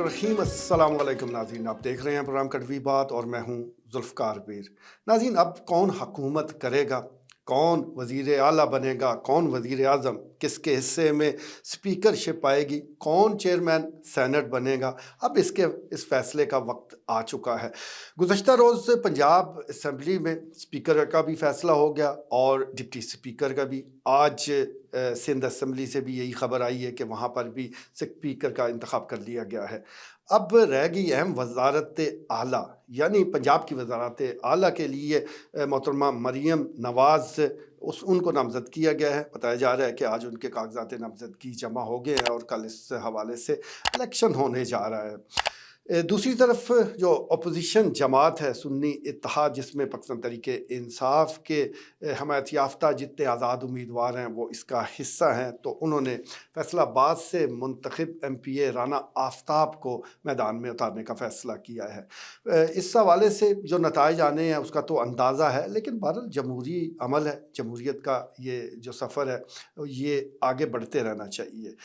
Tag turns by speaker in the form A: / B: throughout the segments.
A: रहीम अस्सलाम वालेकुम नाज़रीन, आप देख रहे हैं प्रोग्राम कड़वी बात और मैं हूं जुल्फ़कार पीर। नाज़रीन, अब कौन हुकूमत करेगा, कौन वज़ीर आला बनेगा, कौन वज़ीर आज़म, किसके हिस्से में स्पीकरशिप आएगी, कौन चेयरमैन सेनेट बनेगा, अब इस फैसले का वक्त आ चुका है। गुज़श्ता रोज़ पंजाब असम्बली में स्पीकर का भी फैसला हो गया और डिप्टी स्पीकर का भी। आज सिंध असम्बली से भी यही खबर आई है कि वहाँ पर भी स्पीकर का इंतखाब कर लिया गया है। अब रह गई अहम वज़ारत आला, यानी पंजाब की वज़ारत आला के लिए मोहतरमा मरीम नवाज़ उनको नामज़द किया गया है। बताया जा रहा है कि आज उनके कागज़ात नामज़दगी जमा हो गए हैं और कल इस हवाले से इलेक्शन होने जा रहा है। दूसरी तरफ जो अपोजिशन जमात है सुन्नी इत्तेहाद, जिसमें पाकिस्तान तहरीक इंसाफ के हमायत याफ्ता जितने आज़ाद उम्मीदवार हैं वो इसका हिस्सा हैं, तो उन्होंने फैसलाबाद से मुंतखब MPA राना आफ्ताब को मैदान में उतारने का फ़ैसला किया है। इस हवाले से जो नताइज आने हैं उसका तो अंदाज़ा है, लेकिन बहरहाल जमहूरी अमल है, जमहूरियत का ये जो सफ़र है ये आगे बढ़ते रहना चाहिए।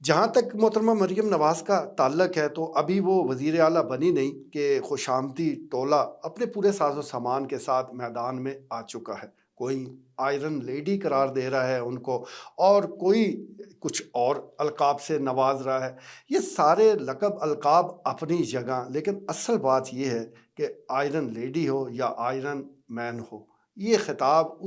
A: जहाँ तक मोहतरमा मरीम नवाज़ का ताल्लुक है, तो अभी वो वज़ीर आला बनी नहीं कि खुशामदी टोला अपने पूरे साजो सामान के साथ मैदान में आ चुका है। कोई आयरन लेडी करार दे रहा है उनको और कोई कुछ और अलकाब से नवाज रहा है। ये सारे लक़ब अलकाब अपनी जगह, लेकिन असल बात ये है कि आयरन लेडी हो या आयरन मैन हो, ये खिताब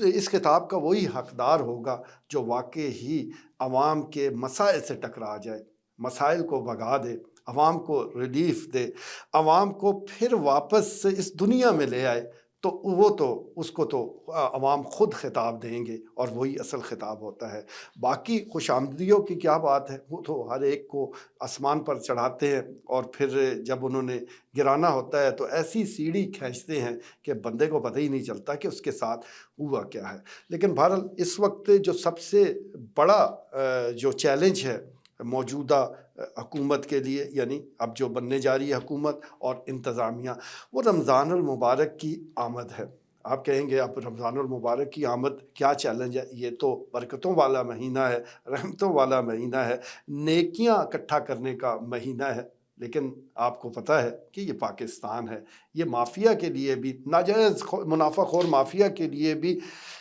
A: इस खिताब का वही हकदार होगा जो वाकई ही अवाम के मसाइल से टकरा जाए, मसाइल को भगा दे, अवाम को रिलीफ दे, अवाम को फिर वापस इस दुनिया में ले आए। तो वो तो उसको तो अवाम खुद खिताब देंगे और वही असल खिताब होता है। बाकी खुशामदियों की क्या बात है, वो तो हर एक को आसमान पर चढ़ाते हैं और फिर जब उन्होंने गिराना होता है तो ऐसी सीढ़ी खींचते हैं कि बंदे को पता ही नहीं चलता कि उसके साथ हुआ क्या है। लेकिन बहरहाल इस वक्त जो सबसे बड़ा जो चैलेंज है मौजूदा हुकूमत के लिए, यानी अब जो बनने जा रही है हुकूमत और इंतज़ामिया, वो रमज़ानुल मुबारक की आमद है। आप कहेंगे अब रमज़ानुल मुबारक की आमद क्या चैलेंज है, ये तो बरकतों वाला महीना है, रहमतों वाला महीना है, नेकियां इकट्ठा करने का महीना है। लेकिन आपको पता है कि ये पाकिस्तान है, ये माफिया के लिए भी, नाजायज़ मुनाफाखोर माफिया के लिए भी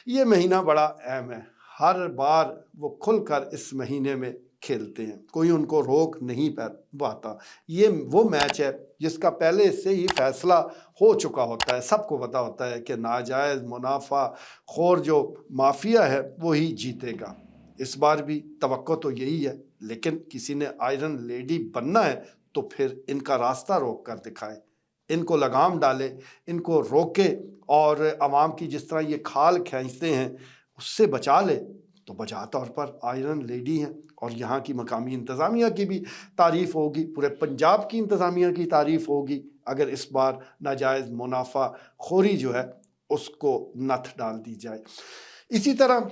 A: ये महीना बड़ा अहम है। हर बार वो खुलकर इस महीने में खेलते हैं, कोई उनको रोक नहीं पाता। ये वो मैच है जिसका पहले से ही फैसला हो चुका होता है। सबको पता होता है कि नाजायज़ मुनाफा खोर जो माफिया है वही जीतेगा। इस बार भी तवक्को तो यही है, लेकिन किसी ने आयरन लेडी बनना है तो फिर इनका रास्ता रोक कर दिखाए, इनको लगाम डाले, इनको रोके और आवाम की जिस तरह ये खाल खींचते हैं उससे बचा ले। तो बजा तौर पर आयरन लेडी हैं और यहाँ की मकामी इंतज़ामिया की भी तारीफ़ होगी, पूरे पंजाब की इंतज़ामिया की तारीफ़ होगी अगर इस बार नाजायज़ मुनाफा खोरी जो है उसको नथ डाल दी जाए। इसी तरह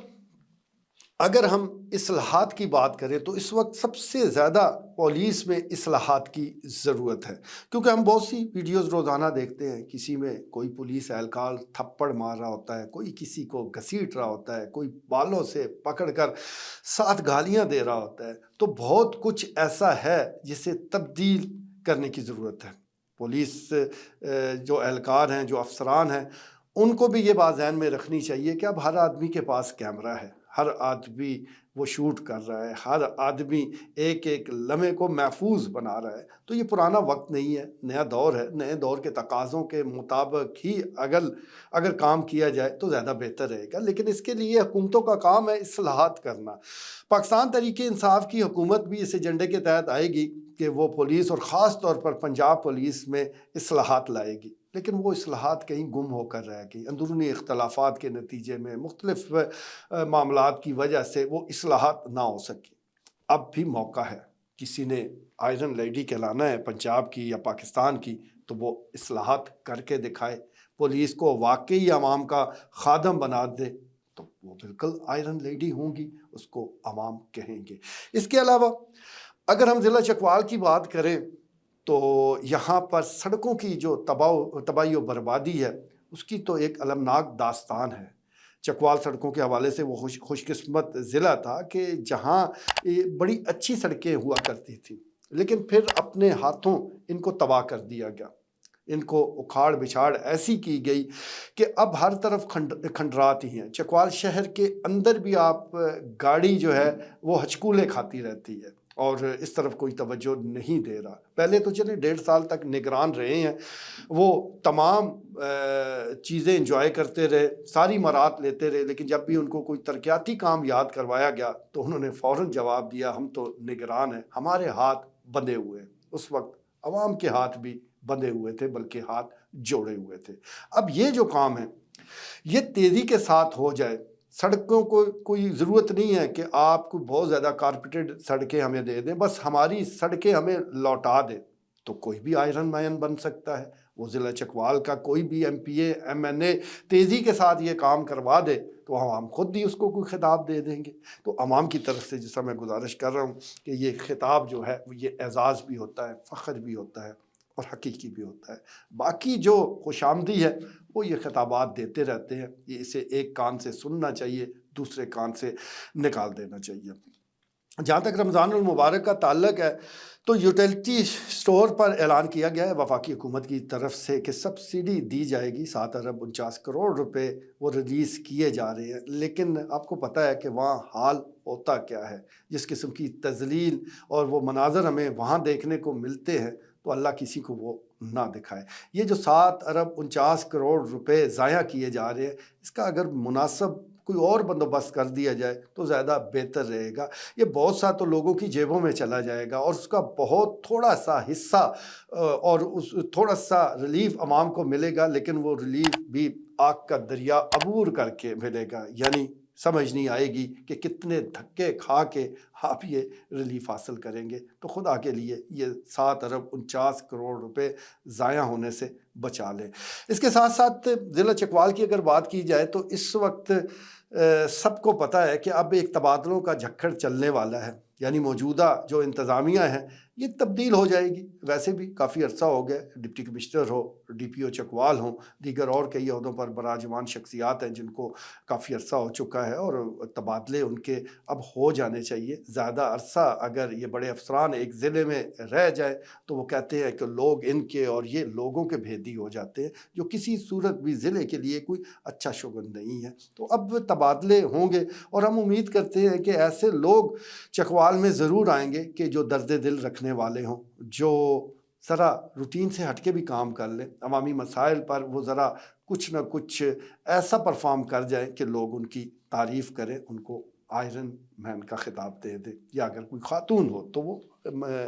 A: अगर हम इस्लाहात की बात करें तो इस वक्त सबसे ज़्यादा पुलिस में इस्लाहात की ज़रूरत है, क्योंकि हम बहुत सी वीडियोज़ रोज़ाना देखते हैं, किसी में कोई पुलिस एहलकार थप्पड़ मार रहा होता है, कोई किसी को घसीट रहा होता है, कोई बालों से पकड़कर 7 गालियाँ दे रहा होता है। तो बहुत कुछ ऐसा है जिसे तब्दील करने की ज़रूरत है। पुलिस जो एहलकार हैं, जो अफसरान हैं, उनको भी ये बात ज़हन में रखनी चाहिए कि अब हर आदमी के पास कैमरा है, हर आदमी वो शूट कर रहा है, हर आदमी एक एक लम्हे को महफूज बना रहा है। तो ये पुराना वक्त नहीं है, नया दौर है। नए दौर के तकाज़ों के मुताबिक ही अगर काम किया जाए तो ज़्यादा बेहतर रहेगा। लेकिन इसके लिए हुकूमतों का काम है इस्लाहात करना। पाकिस्तान तहरीक इंसाफ की हुकूमत भी इस एजेंडे के तहत आएगी कि वो पुलिस और ख़ास तौर पर पंजाब पुलिस में इस्लाहात लाएगी, लेकिन वो इस्लाहात कहीं गुम होकर रह गई। अंदरूनी इख्तलाफात के नतीजे में, मुख्तलिफ मामलात की वजह से वो इस्लाहात ना हो सकी। अब भी मौका है, किसी ने आयरन लेडी कहलाना है पंजाब की या पाकिस्तान की, तो वो इस्लाहात करके दिखाए, पुलिस को वाकई आवाम का खादम बना दे, तो वो बिल्कुल आयरन लेडी होंगी, उसको आवाम कहेंगे। इसके अलावा अगर हम ज़िला चकवाल की बात करें तो यहाँ पर सड़कों की जो तबाही और बर्बादी है उसकी तो एक अलमनाक दास्तान है। चकवाल सड़कों के हवाले से वो खुशकिस्मत ज़िला था कि जहाँ बड़ी अच्छी सड़कें हुआ करती थी, لیکن پھر اپنے ہاتھوں ان کو تباہ کر دیا گیا، ان کو اکھاڑ بچھاڑ ایسی کی گئی کہ اب ہر طرف کھنڈرات ہی ہیں۔ چکوال شہر کے اندر بھی آپ گاڑی جو ہے وہ ہچکولے کھاتی رہتی ہے اور اس طرف کوئی توجہ نہیں دے رہا۔ پہلے تو چلے 1.5 سال تک نگران رہے ہیں، وہ تمام چیزیں انجوائے کرتے رہے، ساری مرات لیتے رہے، لیکن جب بھی ان کو کوئی ترقیاتی کام یاد کروایا گیا تو انہوں نے فوراً جواب دیا ہم تو نگران ہیں، ہمارے ہاتھ بندھے ہوئے ہیں۔ اس وقت عوام کے ہاتھ بھی بندھے ہوئے تھے بلکہ ہاتھ جوڑے ہوئے تھے۔ اب یہ جو کام ہے یہ تیزی کے ساتھ ہو جائے۔ سڑکوں کو کوئی ضرورت نہیں ہے کہ آپ کو بہت زیادہ کارپیٹڈ سڑکیں ہمیں دے دیں، بس ہماری سڑکیں ہمیں لوٹا دیں تو کوئی بھی آئرن مین بن سکتا ہے۔ وہ ضلع چکوال کا کوئی بھی M P A M N A تیزی کے ساتھ یہ کام کروا دے تو عوام خود بھی اس کو کوئی خطاب دے دیں گے۔ تو عوام کی طرف سے جیسا میں گزارش کر رہا ہوں کہ یہ خطاب جو ہے یہ اعزاز بھی ہوتا ہے، فخر بھی ہوتا ہے اور حقیقی بھی ہوتا ہے۔ باقی جو خوش آمدی ہے وہ یہ خطابات دیتے رہتے ہیں، یہ اسے ایک کان سے سننا چاہیے، دوسرے کان سے نکال دینا چاہیے۔ جہاں تک رمضان المبارک کا تعلق ہے تو یوٹیلٹی سٹور پر اعلان کیا گیا ہے وفاقی حکومت کی طرف سے کہ سبسڈی دی جائے گی، 7 ارب 49 کروڑ روپے وہ ریلیز کیے جا رہے ہیں۔ لیکن آپ کو پتہ ہے کہ وہاں حال ہوتا کیا ہے، جس قسم کی تذلیل اور وہ مناظر ہمیں وہاں دیکھنے کو ملتے ہیں تو اللہ کسی کو وہ نہ دکھائے۔ یہ جو 7 ارب 49 کروڑ روپے ضائع کیے جا رہے ہیں، اس کا اگر مناسب کوئی اور بندوبست کر دیا جائے تو زیادہ بہتر رہے گا۔ یہ بہت سا تو لوگوں کی جیبوں میں چلا جائے گا اور اس کا بہت تھوڑا سا حصہ اور اس تھوڑا سا ریلیف عوام کو ملے گا، لیکن وہ ریلیف بھی آگ کا دریا عبور کر کے ملے گا، یعنی سمجھ نہیں آئے گی کہ کتنے دھکے کھا کے آپ یہ ریلیف حاصل کریں گے۔ تو خدا کے لیے یہ 7 ارب 49 کروڑ روپے ضائع ہونے سے بچا لیں۔ اس کے ساتھ ساتھ ضلع چکوال کی اگر بات کی جائے تو اس وقت سب کو پتہ ہے کہ اب ایک تبادلوں کا جھکڑ چلنے والا ہے، یعنی موجودہ جو انتظامیہ ہے یہ تبدیل ہو جائے گی۔ ویسے بھی کافی عرصہ ہو گیا، ڈپٹی کمشنر ہو، ڈی پی او چکوال ہوں، دیگر اور کئی عہدوں پر براجمان شخصیات ہیں جن کو کافی عرصہ ہو چکا ہے اور تبادلے ان کے اب ہو جانے چاہیے۔ زیادہ عرصہ اگر یہ بڑے افسران ایک ضلع میں رہ جائیں تو وہ کہتے ہیں کہ لوگ ان کے اور یہ لوگوں کے بھیدی ہو جاتے ہیں، جو کسی صورت بھی ضلع کے لیے کوئی اچھا شگن نہیں ہے۔ تو اب تبادلے ہوں گے اور ہم امید کرتے ہیں کہ ایسے لوگ چکوال میں ضرور آئیں گے کہ جو درد دل رکھنے والے ہوں، جو ذرا روٹین سے ہٹ کے بھی کام کر لیں، عوامی مسائل پر وہ ذرا کچھ نہ کچھ ایسا پرفارم کر جائیں کہ لوگ ان کی تعریف کریں، ان کو آئرن مین کا خطاب دے دیں، یا اگر کوئی خاتون ہو تو وہ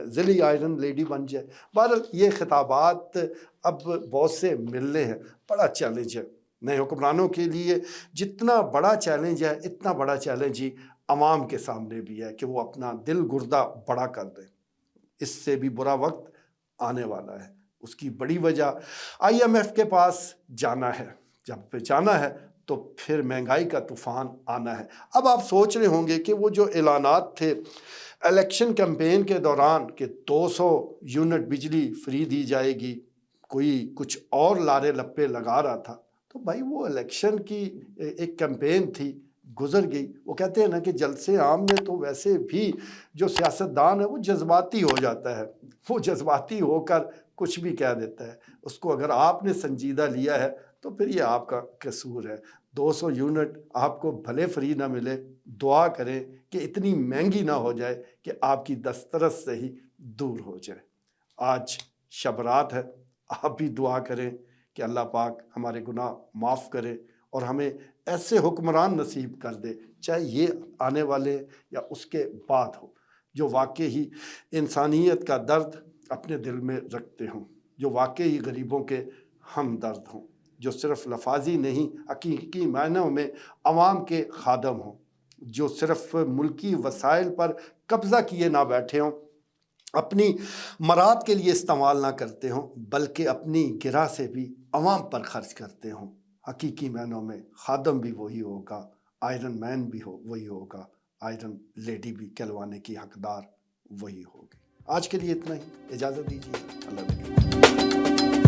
A: ضلعی آئرن لیڈی بن جائے۔ بہرحال یہ خطابات اب بہت سے ملنے ہیں، بڑا چیلنج ہے نئے حکمرانوں کے لیے۔ جتنا بڑا چیلنج ہے اتنا بڑا چیلنج ہی عوام کے سامنے بھی ہے کہ وہ اپنا دل گردہ بڑا کر دیں۔ اس سے بھی برا وقت آنے والا ہے، اس کی بڑی وجہ آئی ایم ایف کے پاس جانا ہے، جب جانا ہے تو پھر مہنگائی کا طوفان آنا ہے۔ اب آپ سوچ رہے ہوں گے کہ وہ جو اعلانات تھے الیکشن کیمپین کے دوران کہ 200 یونٹ بجلی فری دی جائے گی، کوئی کچھ اور لارے لپے لگا رہا تھا، تو بھائی وہ الیکشن کی ایک کیمپین تھی، گزر گئی۔ وہ کہتے ہیں نا کہ جلسے عام میں تو ویسے بھی جو سیاستدان ہے وہ جذباتی ہو جاتا ہے، وہ جذباتی ہو کر کچھ بھی کہہ دیتا ہے۔ اس کو اگر آپ نے سنجیدہ لیا ہے تو پھر یہ آپ کا قصور ہے۔ 200 یونٹ آپ کو بھلے فری نہ ملے، دعا کریں کہ اتنی مہنگی نہ ہو جائے کہ آپ کی دسترس سے ہی دور ہو جائے۔ آج شب رات ہے، آپ بھی دعا کریں کہ اللہ پاک ہمارے گناہ معاف کرے اور ہمیں ایسے حکمران نصیب کر دے، چاہے یہ آنے والے یا اس کے بعد ہو، جو واقعی انسانیت کا درد اپنے دل میں رکھتے ہوں، جو واقعی غریبوں کے ہمدرد ہوں، جو صرف لفاظی نہیں حقیقی معنوں میں عوام کے خادم ہوں، جو صرف ملکی وسائل پر قبضہ کیے نہ بیٹھے ہوں، اپنی مراد کے لیے استعمال نہ کرتے ہوں، بلکہ اپنی گرہ سے بھی عوام پر خرچ کرتے ہوں۔ حقیقی معنوں میں خادم بھی وہی ہوگا، آئرن مین بھی وہی ہوگا، آئرن لیڈی بھی کہلوانے کی حقدار وہی ہوگی۔ آج کے لیے اتنا ہی، اجازت دیجیے، اللہ حافظ۔